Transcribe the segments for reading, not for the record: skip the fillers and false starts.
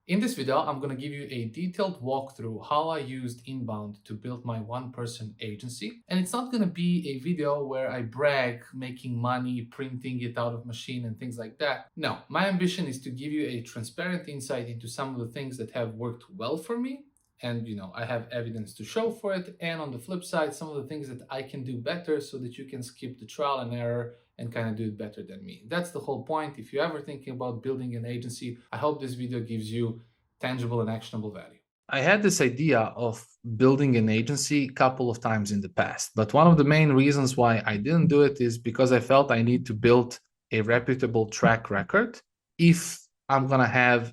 In this video, I'm going to give you a detailed walkthrough how I used inbound to build my one-person agency. And it's not going to be a video where I brag making money, printing it out of machine and things like that. No, my ambition is to give you a transparent insight into some of the things that have worked well for me. And I have evidence to show for it. And on the flip side, some of the things that I can do better so that you can skip the trial and error and kind of do it better than me. That's the whole point. If you're ever thinking about building an agency, I hope this video gives you tangible and actionable value. I had this idea of building an agency a couple of times in the past, but one of the main reasons why I didn't do it is because I felt I need to build a reputable track record if I'm going to have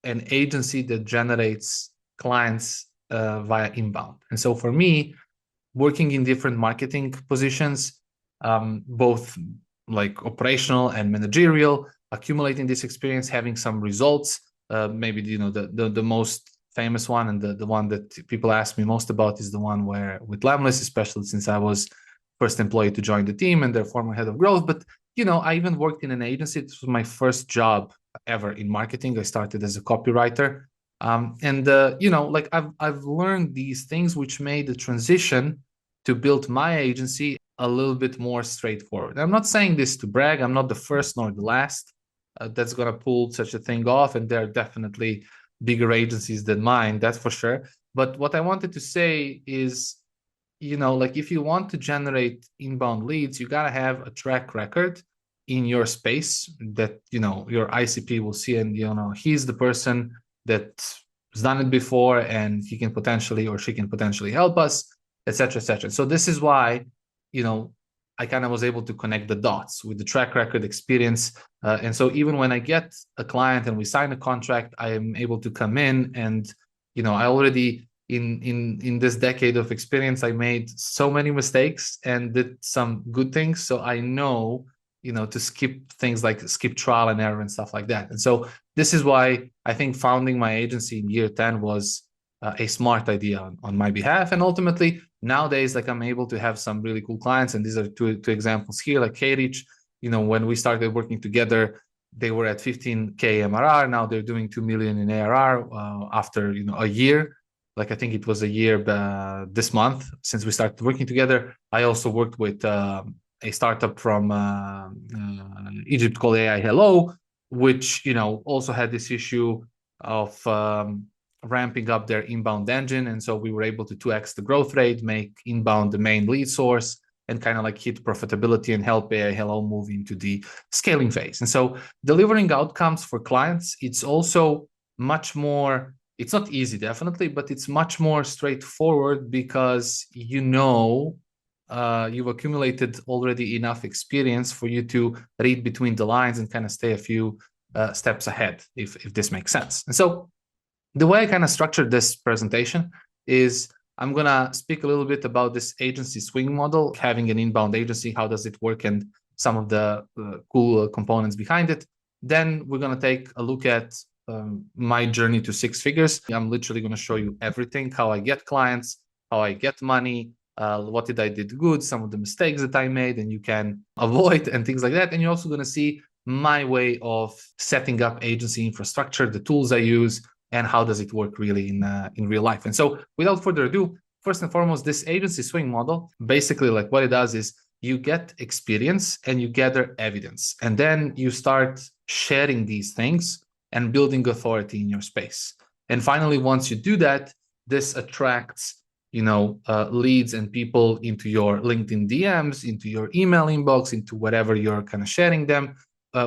an agency that generates clients via inbound. And so for me, working in different marketing positions, both like operational and managerial, accumulating this experience, having some results. Maybe the most famous one and the one that people ask me most about is the one where with Lamless, especially since I was first employee to join the team and their former head of growth. But I even worked in an agency. It was my first job ever in marketing. I started as a copywriter. Like I've learned these things which made the transition to build my agency a little bit more straightforward. I'm not saying this to brag. I'm not the first nor the last that's going to pull such a thing off. And there are definitely bigger agencies than mine, that's for sure. But what I wanted to say is, like if you want to generate inbound leads, you got to have a track record in your space that, your ICP will see. And, he's the person that's done it before and he can potentially, or she can potentially help us, etc., etc. So this is why, I kind of was able to connect the dots with the track record experience. And so even when I get a client and we sign a contract, I am able to come in and, I already in this decade of experience, I made so many mistakes and did some good things. So I know, to skip things like skip trial and error and stuff like that. And so this is why I think founding my agency in year 10 was a smart idea on my behalf. And ultimately, nowadays, like I'm able to have some really cool clients. And these are two examples here, like K-Reach, when we started working together, they were at 15K MRR. Now they're doing 2 million in ARR after, a year. Like I think it was a year this month since we started working together. I also worked with a startup from Egypt called AI Hello, which, also had this issue of ramping up their inbound engine. And so we were able to 2x the growth rate, make inbound the main lead source, and kind of like hit profitability and help AI Hello move into the scaling phase. And so delivering outcomes for clients, it's also much more, it's not easy, definitely, but it's much more straightforward because you've accumulated already enough experience for you to read between the lines and kind of stay a few steps ahead, if this makes sense. And so the way I kind of structured this presentation is I'm going to speak a little bit about this agency swing model, having an inbound agency, how does it work, and some of the cool components behind it. Then we're going to take a look at my journey to six figures. I'm literally going to show you everything, how I get clients, how I get money, what did I did good, some of the mistakes that I made and you can avoid and things like that. And you're also going to see my way of setting up agency infrastructure, the tools I use, and how does it work really in real life. And so without further ado, first and foremost, this agency swing model, basically like what it does is you get experience and you gather evidence. And then you start sharing these things and building authority in your space. And finally, once you do that, this attracts leads and people into your LinkedIn DMs, into your email inbox, into whatever you're kind of sharing them,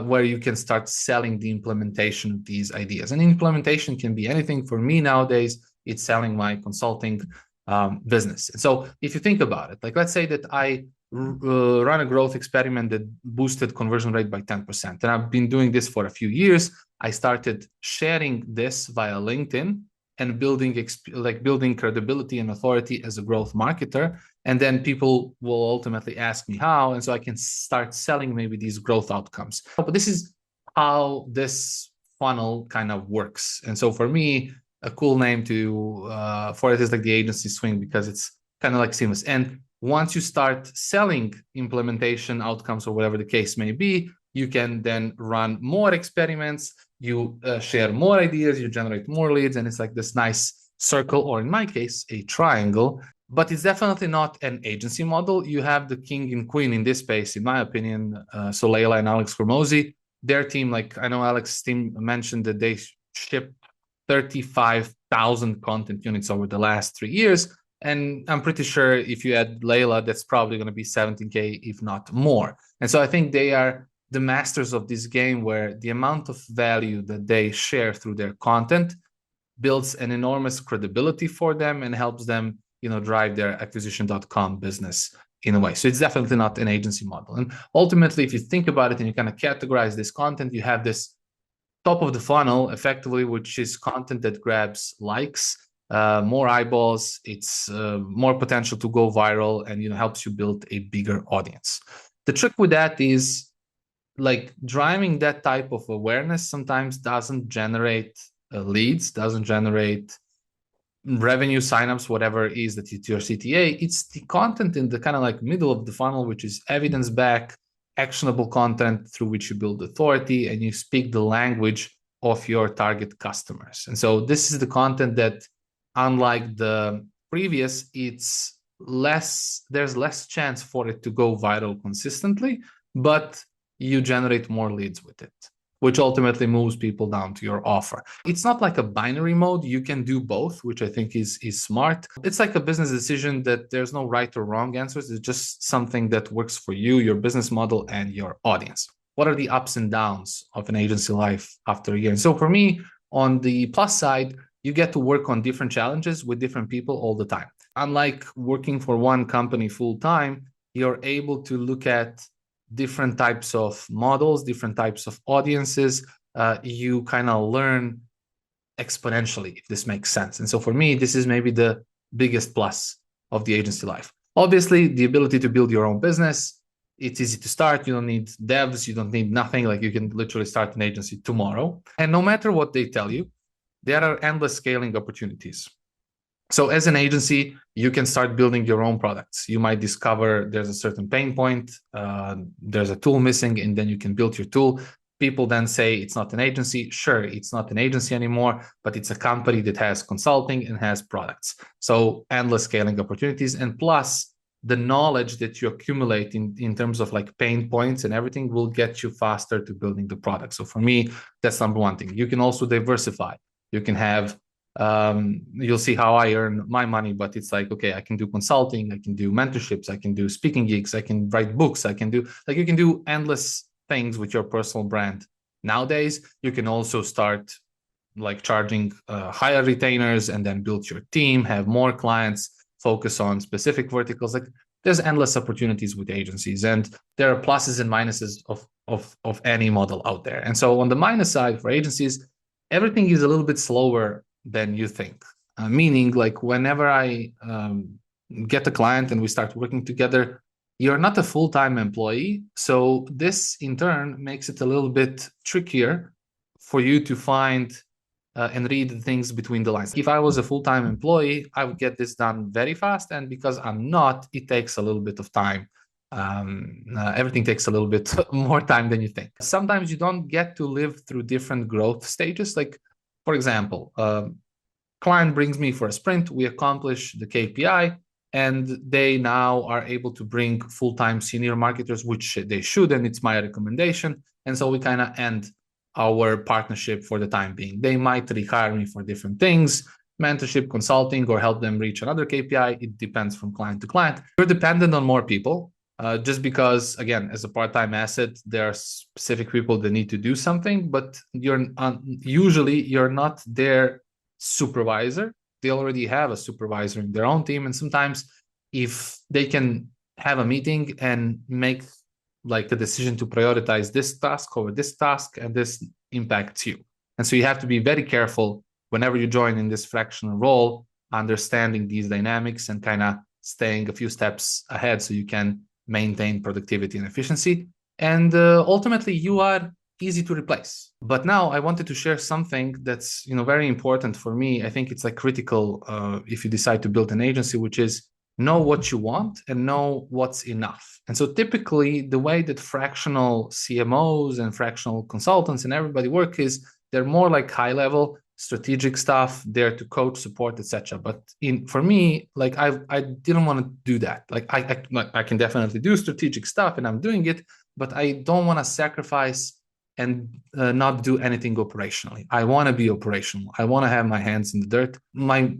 where you can start selling the implementation of these ideas. And implementation can be anything. For me nowadays, it's selling my consulting business. And so if you think about it, like let's say that I run a growth experiment that boosted conversion rate by 10%. And I've been doing this for a few years. I started sharing this via LinkedIn and building credibility and authority as a growth marketer. And then people will ultimately ask me how. And so I can start selling maybe these growth outcomes. But this is how this funnel kind of works. And so for me, a cool name for it is like the agency swing, because it's kind of like seamless. And once you start selling implementation outcomes or whatever the case may be, you can then run more experiments you share more ideas, you generate more leads, and it's like this nice circle, or in my case, a triangle. But it's definitely not an agency model. You have the king and queen in this space, in my opinion. So Layla and Alex Hormozy, their team, like I know Alex's team mentioned that they ship 35,000 content units over the last 3 years. And I'm pretty sure if you add Layla, that's probably going to be 17K, if not more. And so I think they are the masters of this game, where the amount of value that they share through their content builds an enormous credibility for them and helps them, drive their acquisition.com business in a way. So it's definitely not an agency model. And ultimately, if you think about it and you kind of categorize this content, you have this top of the funnel effectively, which is content that grabs likes, more eyeballs, it's more potential to go viral, and helps you build a bigger audience. The trick with that is, like, driving that type of awareness sometimes doesn't generate leads, doesn't generate revenue signups, whatever it is that it's your CTA. It's the content in the kind of like middle of the funnel, which is evidence back, actionable content through which you build authority and you speak the language of your target customers. And so this is the content that, unlike the previous, there's less chance for it to go viral consistently, but you generate more leads with it, which ultimately moves people down to your offer. It's not like a binary mode. You can do both, which I think is smart. It's like a business decision that there's no right or wrong answers. It's just something that works for you, your business model, and your audience. What are the ups and downs of an agency life after a year? And so for me, on the plus side, you get to work on different challenges with different people all the time. Unlike working for one company full time, you're able to look at different types of models, different types of audiences. You kind of learn exponentially, if this makes sense. And so for me, this is maybe the biggest plus of the agency life. Obviously, the ability to build your own business. It's easy to start. You don't need devs. You don't need nothing. Like, you can literally start an agency tomorrow. And no matter what they tell you, there are endless scaling opportunities. So as an agency, you can start building your own products. You might discover there's a certain pain point, there's a tool missing, and then you can build your tool. People then say it's not an agency. Sure, it's not an agency anymore, but it's a company that has consulting and has products. So endless scaling opportunities. And plus, the knowledge that you accumulate in terms of like pain points and everything will get you faster to building the product. So for me, that's number one thing. You can also diversify. You can have you'll see how I earn my money, but it's like, okay, I can do consulting, I can do mentorships, I can do speaking gigs, I can write books, you can do endless things with your personal brand. Nowadays, you can also start like charging higher retainers and then build your team, have more clients, focus on specific verticals. Like, there's endless opportunities with agencies, and there are pluses and minuses of any model out there. And so on the minus side for agencies, everything is a little bit slower than you think. Meaning, like, whenever I get a client and we start working together, you're not a full-time employee. So this in turn makes it a little bit trickier for you to find and read things between the lines. If I was a full-time employee, I would get this done very fast. And because I'm not, it takes a little bit of time. Everything takes a little bit more time than you think. Sometimes you don't get to live through different growth stages. Like, for example, client brings me for a sprint, we accomplish the KPI, and they now are able to bring full-time senior marketers, which they should, and it's my recommendation. And so we kind of end our partnership for the time being. They might rehire me for different things, mentorship, consulting, or help them reach another KPI. It depends from client to client. You're dependent on more people. Just because, again, as a part-time asset, there are specific people that need to do something, but usually you're not their supervisor. They already have a supervisor in their own team. And sometimes if they can have a meeting and make like the decision to prioritize this task over this task, and this impacts you. And so you have to be very careful whenever you join in this fractional role, understanding these dynamics and kind of staying a few steps ahead so you can maintain productivity and efficiency. And ultimately, you are easy to replace. But now I wanted to share something that's very important for me. I think it's like critical if you decide to build an agency, which is know what you want and know what's enough. And so typically, the way that fractional CMOs and fractional consultants and everybody work is They're more like high level strategic stuff, there to coach, support, etc. But for me, like I didn't want to do that. Like I can definitely do strategic stuff, and I'm doing it, but I don't want to sacrifice and not do anything operationally. I want to be operational. I want to have my hands in the dirt. My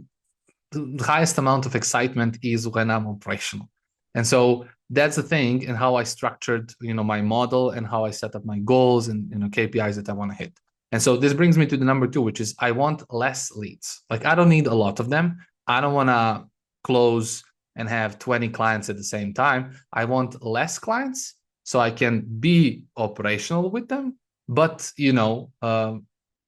highest amount of excitement is when I'm operational. And so that's the thing, and how I structured, my model, and how I set up my goals and KPIs that I want to hit. And so this brings me to the number 2, which is I want less leads. Like I don't need a lot of them. I don't want to close and have 20 clients at the same time. I want less clients so I can be operational with them, but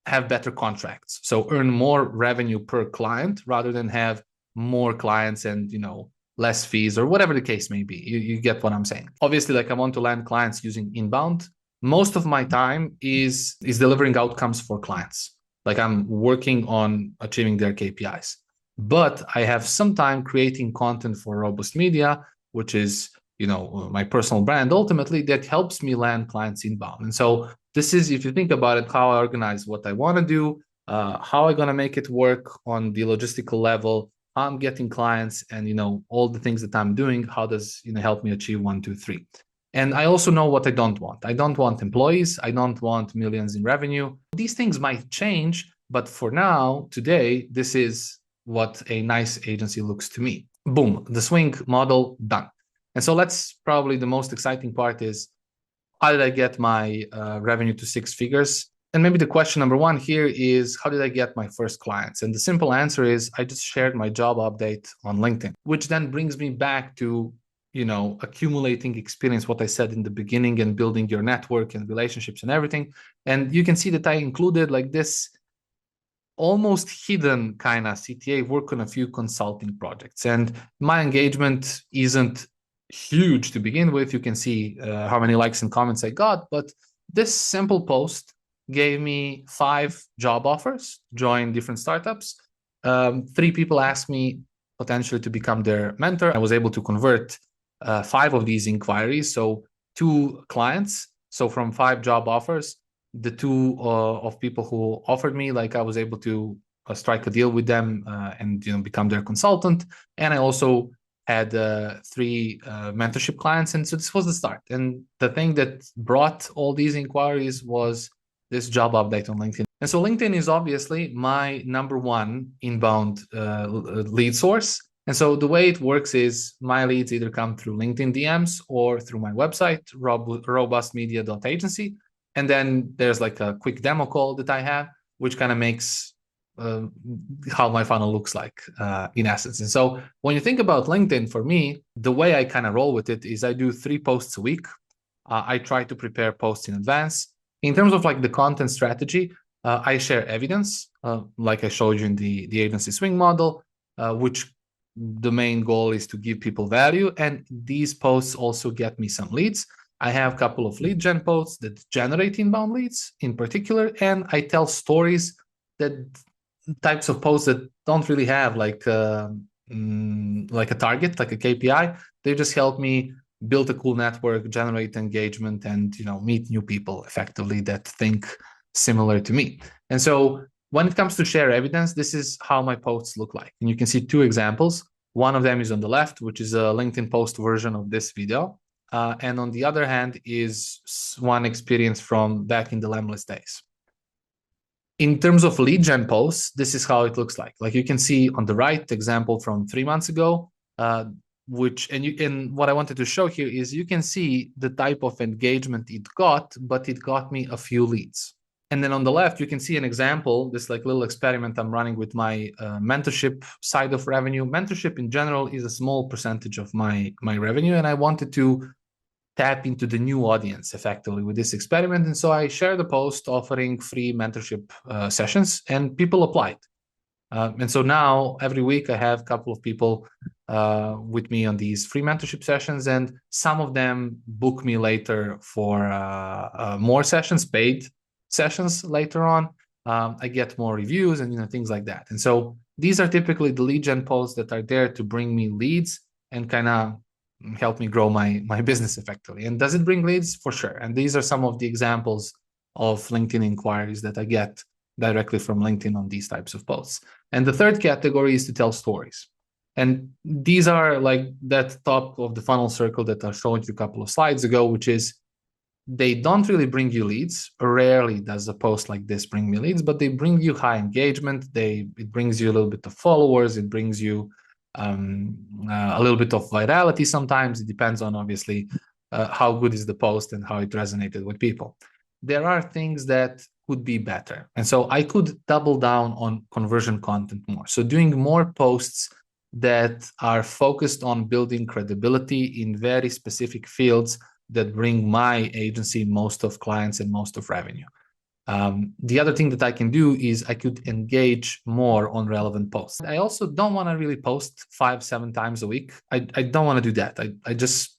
have better contracts, so earn more revenue per client rather than have more clients and less fees, or whatever the case may be. You get what I'm saying. Obviously, like I want to land clients using inbound. Most of my time is delivering outcomes for clients. Like I'm working on achieving their KPIs, but I have some time creating content for Robust Media, which is my personal brand ultimately, that helps me land clients inbound. And so this is, if you think about it, how I organize what I want to do, how I'm going to make it work on the logistical level, how I'm getting clients, and all the things that I'm doing, how does help me achieve 1, 2, 3. And I also know what I don't want. I don't want employees. I don't want millions in revenue. These things might change, but for now, today, this is what a nice agency looks to me. Boom, the swing model done. And so that's probably the most exciting part, is how did I get my revenue to 6 figures? And maybe the question number 1 here is, how did I get my first clients? And the simple answer is, I just shared my job update on LinkedIn, which then brings me back to, accumulating experience, what I said in the beginning, and building your network and relationships and everything. And you can see that I included like this almost hidden kind of CTA work on a few consulting projects. And my engagement isn't huge to begin with. You can see how many likes and comments I got, but this simple post gave me 5 job offers to join different startups. 3 people asked me potentially to become their mentor. I was able to convert 5 of these inquiries, so 2 clients. So from 5 job offers, the 2 of people who offered me, like I was able to strike a deal with them and become their consultant. And I also had 3 mentorship clients. And so this was the start. And the thing that brought all these inquiries was this job update on LinkedIn. And so LinkedIn is obviously my number 1 inbound lead source. And so the way it works is my leads either come through LinkedIn DMs or through my website, robustmedia.agency. And then there's like a quick demo call that I have, which kind of makes how my funnel looks like in essence. And so when you think about LinkedIn, for me, the way I kind of roll with it is I do 3 posts a week. I try to prepare posts in advance. In terms of like the content strategy, I share evidence, like I showed you in the agency swing model, which the main goal is to give people value. And these posts also get me some leads. I have a couple of lead gen posts that generate inbound leads in particular, and I tell stories, that types of posts that don't really have like a target, like a KPI. They just help me build a cool network, generate engagement, and meet new people effectively that think similar to me. And so when it comes to share evidence, this is how my posts look like. And you can see 2 examples. One of them is on the left, which is a LinkedIn post version of this video. And on the other hand is one experience from back in the Lemless days. In terms of lead gen posts, this is how it looks like. Like you can see on the right, example from 3 months ago, and what I wanted to show here is you can see the type of engagement it got, but it got me a few leads. And then on the left, you can see an example, this like little experiment I'm running with my mentorship side of revenue. Mentorship in general is a small percentage of my revenue, and I wanted to tap into the new audience effectively with this experiment. And so I shared a post offering free mentorship sessions, and people applied. And so now every week I have a couple of people with me on these free mentorship sessions, and some of them book me later for more sessions, paid sessions later on. I get more reviews and things like that. And so these are typically the lead gen posts that are there to bring me leads and kind of help me grow my business effectively. And does it bring leads? For sure. And these are some of the examples of LinkedIn inquiries that I get directly from LinkedIn on these types of posts. And the third category is to tell stories. And these are like that top of the funnel circle that I showed you a couple of slides ago, which is they don't really bring you leads. Rarely does a post like this bring me leads, but they bring you high engagement. It brings you a little bit of followers. It brings you a little bit of virality. Sometimes it depends on obviously how good is the post and how it resonated with people. There are things that could be better, and so I could double down on conversion content more. So doing more posts that are focused on building credibility in very specific fields that bring my agency most of clients and most of revenue. The other thing that I can do is I could engage more on relevant posts. I also don't want to really post 5-7 times a week. I don't want to do that. I just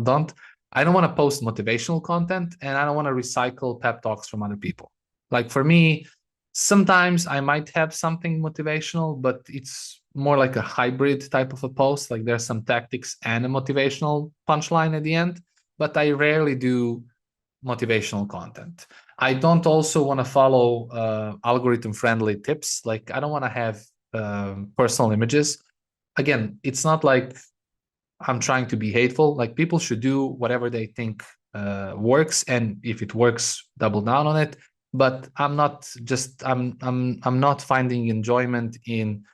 don't. I don't want to post motivational content, and I don't want to recycle pep talks from other people. Like for me, sometimes I might have something motivational, but it's more like a hybrid type of a post. Like there's some tactics and a motivational punchline at the end, but I rarely do motivational content. I don't also want to follow algorithm-friendly tips. Like I don't want to have personal images. Again, it's not like I'm trying to be hateful. Like people should do whatever they think works, and if it works, double down on it. But I'm not finding enjoyment in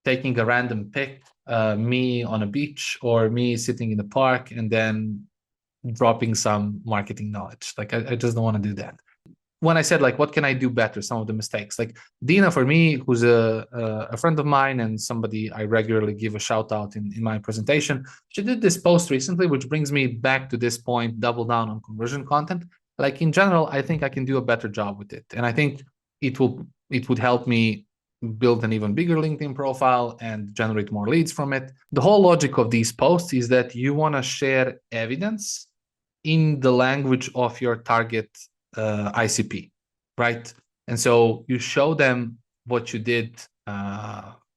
taking a random pic, me on a beach or me sitting in the park, and then dropping some marketing knowledge. Like I just don't want to do that. When I said like, what can I do better? Some of the mistakes, like Dina, for me, who's a friend of mine and somebody I regularly give a shout out in my presentation, she did this post recently, which brings me back to this point, double down on conversion content. Like in general, I think I can do a better job with it. And I think it would help me build an even bigger LinkedIn profile and generate more leads from it. The whole logic of these posts is that you want to share evidence in the language of your target ICP, right? And so you show them what you did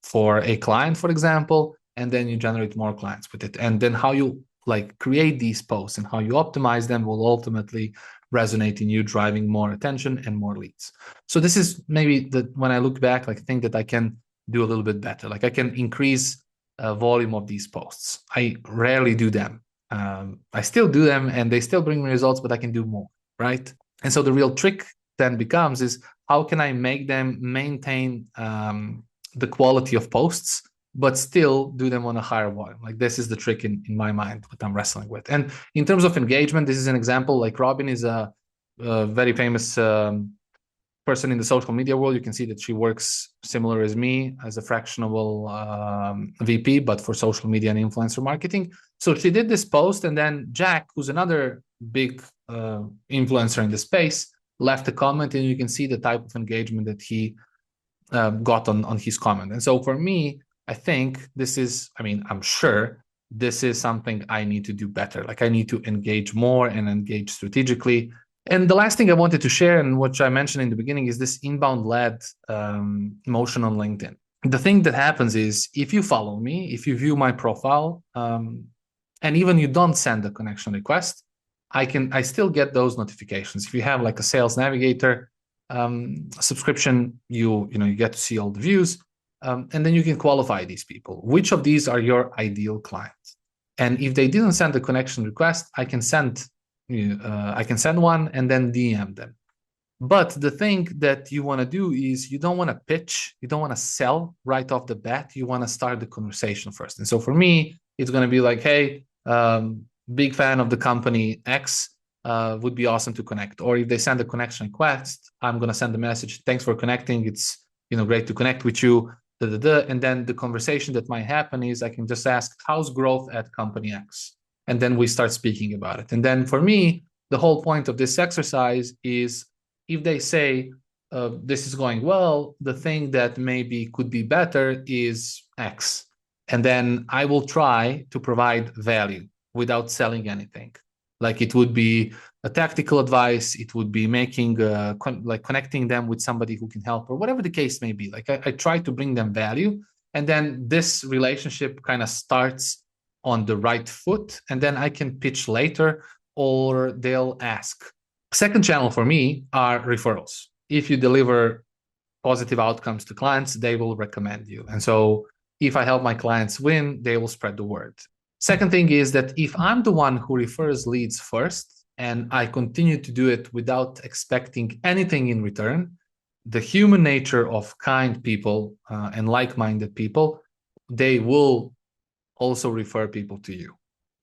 for a client, for example, and then you generate more clients with it. And then how you like create these posts and how you optimize them will ultimately resonate in you driving more attention and more leads. So this is maybe when I look back, like I think that I can do a little bit better. Like I can increase volume of these posts. I rarely do them. I still do them and they still bring me results, but I can do more, right? And so the real trick then becomes is how can I make them maintain the quality of posts, but still do them on a higher volume? Like this is the trick in my mind, what I'm wrestling with. And in terms of engagement, this is an example. Like Robin is a very famous person in the social media world. You can see that she works similar as me as a fractional VP, but for social media and influencer marketing. So she did this post, and then Jack, who's another big influencer in the space, left a comment, and you can see the type of engagement that he got on his comment. And so for me, I think this is, I mean, I'm sure this is something I need to do better. Like I need to engage more and engage strategically. And the last thing I wanted to share, and which I mentioned in the beginning, is this inbound-led motion on LinkedIn. The thing that happens is if you follow me, if you view my profile, and even you don't send a connection request, I still get those notifications. If you have like a Sales Navigator subscription, you get to see all the views, and then you can qualify these people. Which of these are your ideal clients? And if they didn't send a connection request, I can send one and then DM them. But the thing that you want to do is you don't want to pitch, you don't want to sell right off the bat. You want to start the conversation first. And so for me, it's going to be like, hey, big fan of the company X, would be awesome to connect. Or if they send a connection request, I'm going to send a message. Thanks for connecting. It's great to connect with you. And then the conversation that might happen is I can just ask, how's growth at company X? And then we start speaking about it. And then for me, the whole point of this exercise is if they say, this is going well, the thing that maybe could be better is X. And then I will try to provide value without selling anything. Like it would be a tactical advice. It would be making, connecting them with somebody who can help or whatever the case may be. Like I try to bring them value. And then this relationship kind of starts on the right foot, and then I can pitch later or they'll ask. Second channel for me are referrals. If you deliver positive outcomes to clients, they will recommend you. And so if I help my clients win, they will spread the word. Second thing is that if I'm the one who refers leads first and I continue to do it without expecting anything in return, the human nature of kind people and like-minded people, they will also refer people to you.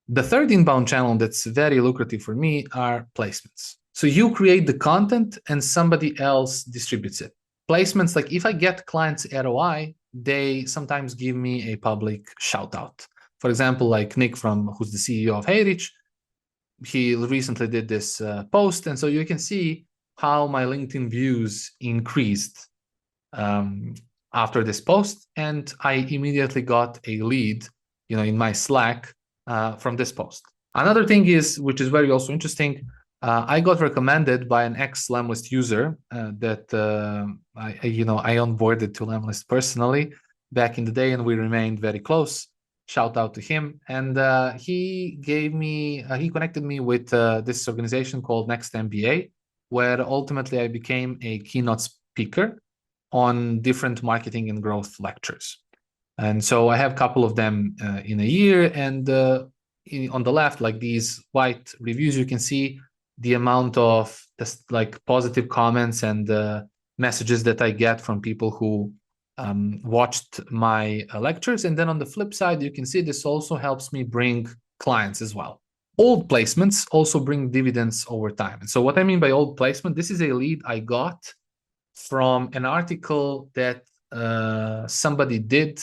The third inbound channel that's very lucrative for me are placements. So you create the content and somebody else distributes it. Placements, like if I get clients ROI, they sometimes give me a public shout out. For example, like Nick who's the CEO of HeyRich, he recently did this post. And so you can see how my LinkedIn views increased after this post. And I immediately got a lead, in my Slack from this post. Another thing is, which is very also interesting, I got recommended by an ex-Lemlist user that I onboarded to Lemlist personally back in the day, and we remained very close. Shout out to him. And he connected me with this organization called Next MBA, where ultimately I became a keynote speaker on different marketing and growth lectures. And so I have a couple of them in a year. And on the left, like these white reviews, you can see the amount of positive comments and messages that I get from people who watched my lectures. And then on the flip side, you can see this also helps me bring clients as well. Old placements also bring dividends over time. And so what I mean by old placement, this is a lead I got from an article that somebody did.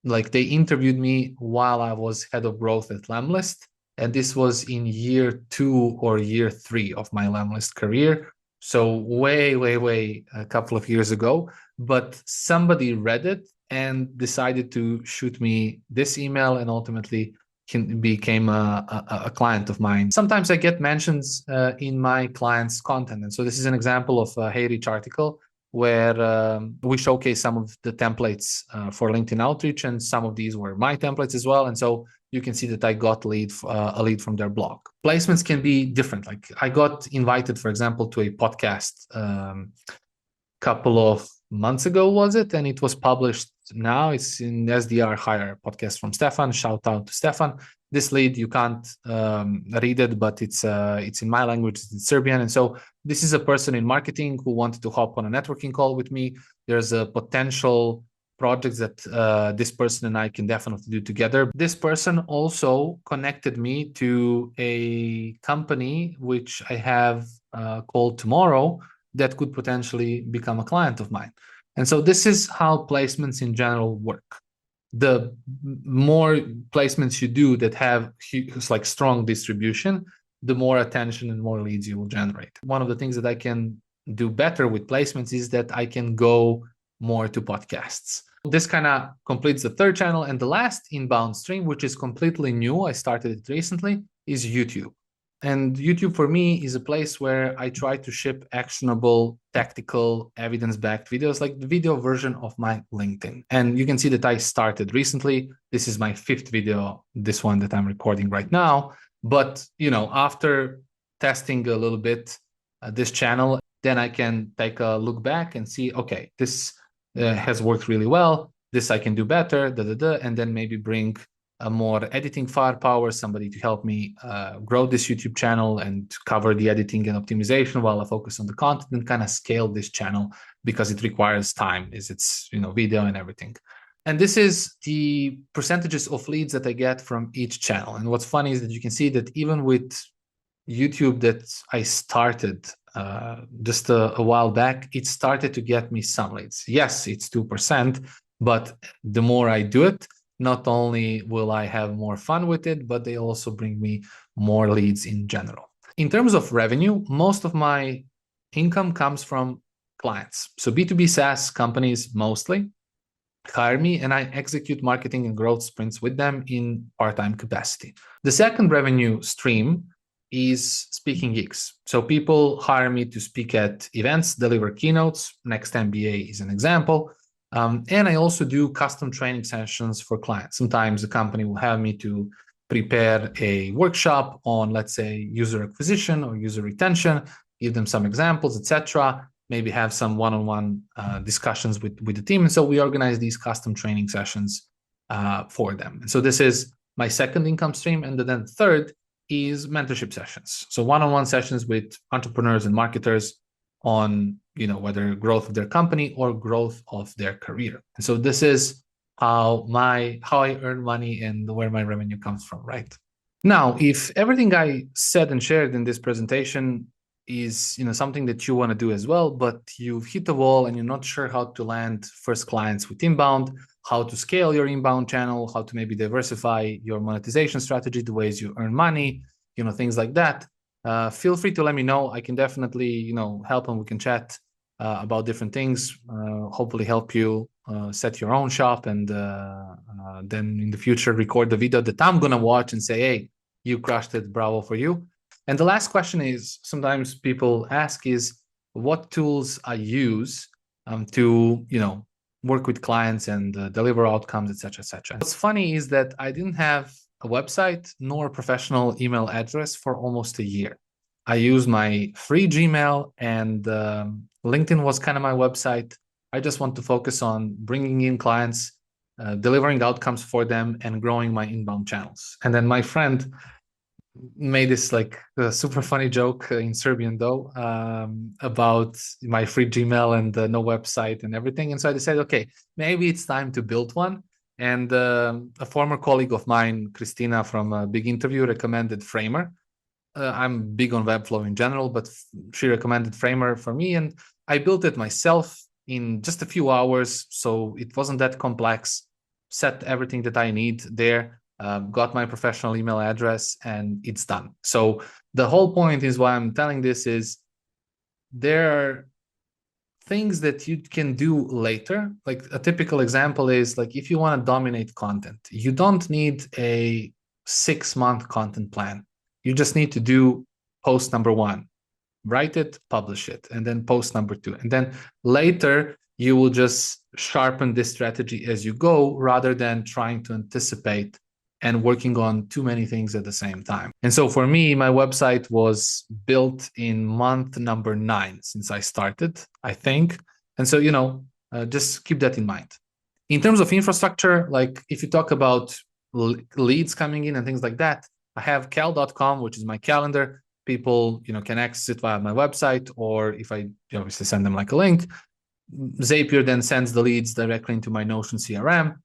Like they interviewed me while I was head of growth at Lemlist. And this was in year 2 or year 3 of my Lemlist career. So way, a couple of years ago. But somebody read it and decided to shoot me this email and ultimately became a client of mine. Sometimes I get mentions in my clients' content. And so this is an example of a HeyRich article where we showcase some of the templates for LinkedIn outreach, and some of these were my templates as well. And so you can see that I got a lead from their blog. Placements can be different. Like I got invited, for example, to a podcast couple of months ago, was it? And it was published now. It's in SDR Hire podcast from Stefan. Shout out to Stefan. This lead, you can't read it, but it's in my language, it's in Serbian. And so this is a person in marketing who wanted to hop on a networking call with me. There's a potential projects that this person and I can definitely do together. This person also connected me to a company which I have called Tomorrow that could potentially become a client of mine. And so this is how placements in general work. The more placements you do that have like strong distribution, the more attention and more leads you will generate. One of the things that I can do better with placements is that I can go more to podcasts. This kind of completes the third channel. And the last inbound stream, which is completely new, I started it recently, is YouTube. And YouTube for me is a place where I try to ship actionable, tactical, evidence-backed videos, like the video version of my LinkedIn. And you can see that I started recently. This is my 5th video, this one that I'm recording right now. But, after testing a little bit this channel, then I can take a look back and see, okay, this has worked really well. This I can do better, and then maybe bring a more editing firepower, somebody to help me grow this YouTube channel and cover the editing and optimization while I focus on the content and kind of scale this channel because it requires time, it's video and everything. And this is the percentages of leads that I get from each channel. And what's funny is that you can see that even with YouTube that I started just a while back, it started to get me some leads. Yes, it's 2%, but the more I do it, not only will I have more fun with it, but they also bring me more leads in general. In terms of revenue, most of my income comes from clients. So B2B SaaS companies mostly hire me and I execute marketing and growth sprints with them in part-time capacity. The second revenue stream is speaking gigs. So people hire me to speak at events, deliver keynotes. Next MBA is an example. And I also do custom training sessions for clients. Sometimes the company will have me to prepare a workshop on, let's say, user acquisition or user retention, give them some examples, etc. maybe have some one-on-one discussions with the team. And so we organize these custom training sessions for them. And so this is my second income stream. And then third is mentorship sessions. So one-on-one sessions with entrepreneurs and marketers on, whether growth of their company or growth of their career. And so this is how I earn money and where my revenue comes from, right? Now, if everything I said and shared in this presentation is something that you want to do as well, but you've hit the wall and you're not sure how to land first clients with inbound, how to scale your inbound channel, how to maybe diversify your monetization strategy, the ways you earn money, things like that, feel free to let me know. I can definitely help, and we can chat about different things, hopefully help you set your own shop, and then in the future record the video that I'm gonna watch and say, hey, you crushed it, bravo for you. And the last question is, sometimes people ask, is what tools I use to work with clients and deliver outcomes, etc., etc. What's funny is that I didn't have a website nor a professional email address for almost a year. I used my free Gmail, and LinkedIn was kind of my website. I just want to focus on bringing in clients, delivering outcomes for them, and growing my inbound channels. And then my friend made this like super funny joke in Serbian though, about my free Gmail and no website and everything. And so I decided, okay, maybe it's time to build one. And a former colleague of mine, Christina from a big interview, recommended Framer. I'm big on Webflow in general, but she recommended Framer for me, and I built it myself in just a few hours. So it wasn't that complex. Set everything that I need there. Got my professional email address, and it's done. So the whole point is why I'm telling this is there are things that you can do later. Like a typical example is like if you want to dominate content, you don't need a 6-month content plan. You just need to do post number 1, write it, publish it, and then post number 2. And then later you will just sharpen this strategy as you go, rather than trying to anticipate and working on too many things at the same time. And so for me, my website was built in month number 9 since I started, I think. And so, just keep that in mind. In terms of infrastructure, like if you talk about leads coming in and things like that, I have cal.com, which is my calendar. People, can access it via my website, or if I obviously send them like a link, Zapier then sends the leads directly into my Notion CRM.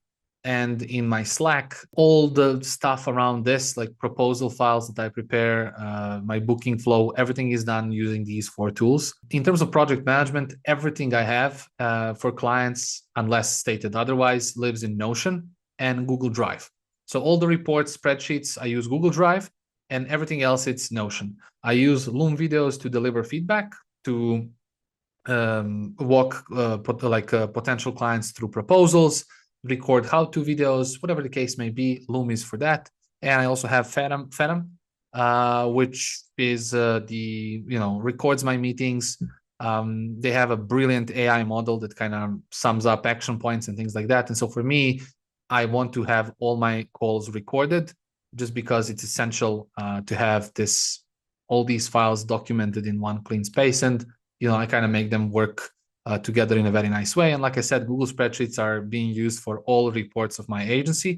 And in my Slack, all the stuff around this, like proposal files that I prepare, my booking flow, everything is done using these 4 tools. In terms of project management, everything I have for clients, unless stated otherwise, lives in Notion and Google Drive. So all the reports, spreadsheets, I use Google Drive, and everything else, it's Notion. I use Loom videos to deliver feedback, to walk potential clients through proposals, record how-to videos, whatever the case may be. Loom is for that. And I also have Phantom, which is records my meetings. They have a brilliant AI model that kind of sums up action points and things like that. And so for me, I want to have all my calls recorded, just because it's essential to have all these files documented in one clean space. And I kind of make them work together in a very nice way. And like I said, Google Spreadsheets are being used for all reports of my agency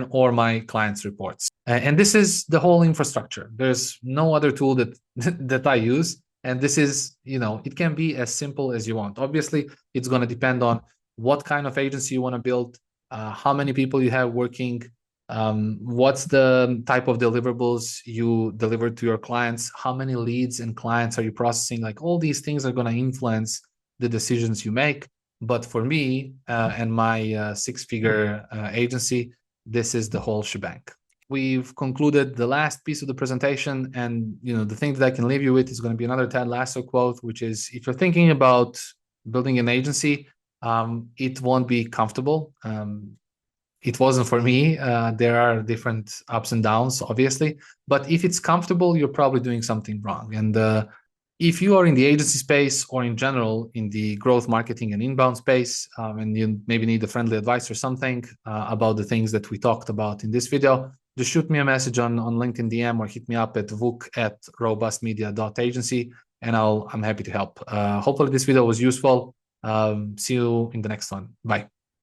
or my clients' reports. And this is the whole infrastructure. There's no other tool that I use. And this is, it can be as simple as you want. Obviously, it's going to depend on what kind of agency you want to build, how many people you have working, what's the type of deliverables you deliver to your clients, how many leads and clients are you processing. Like all these things are going to influence the decisions you make. But for me and my 6-figure agency, this is the whole shebang. We've concluded the last piece of the presentation, and the thing that I can leave you with is going to be another Ted Lasso quote, which is, if you're thinking about building an agency, it won't be comfortable. It wasn't for me. There are different ups and downs, obviously, but if it's comfortable, you're probably doing something wrong. And if you are in the agency space, or in general in the growth marketing and inbound space, and you maybe need a friendly advice or something about the things that we talked about in this video, just shoot me a message on LinkedIn DM, or hit me up at vuk@robustmedia.agency. and I'm happy to help. Hopefully this video was useful. See you in the next one. Bye.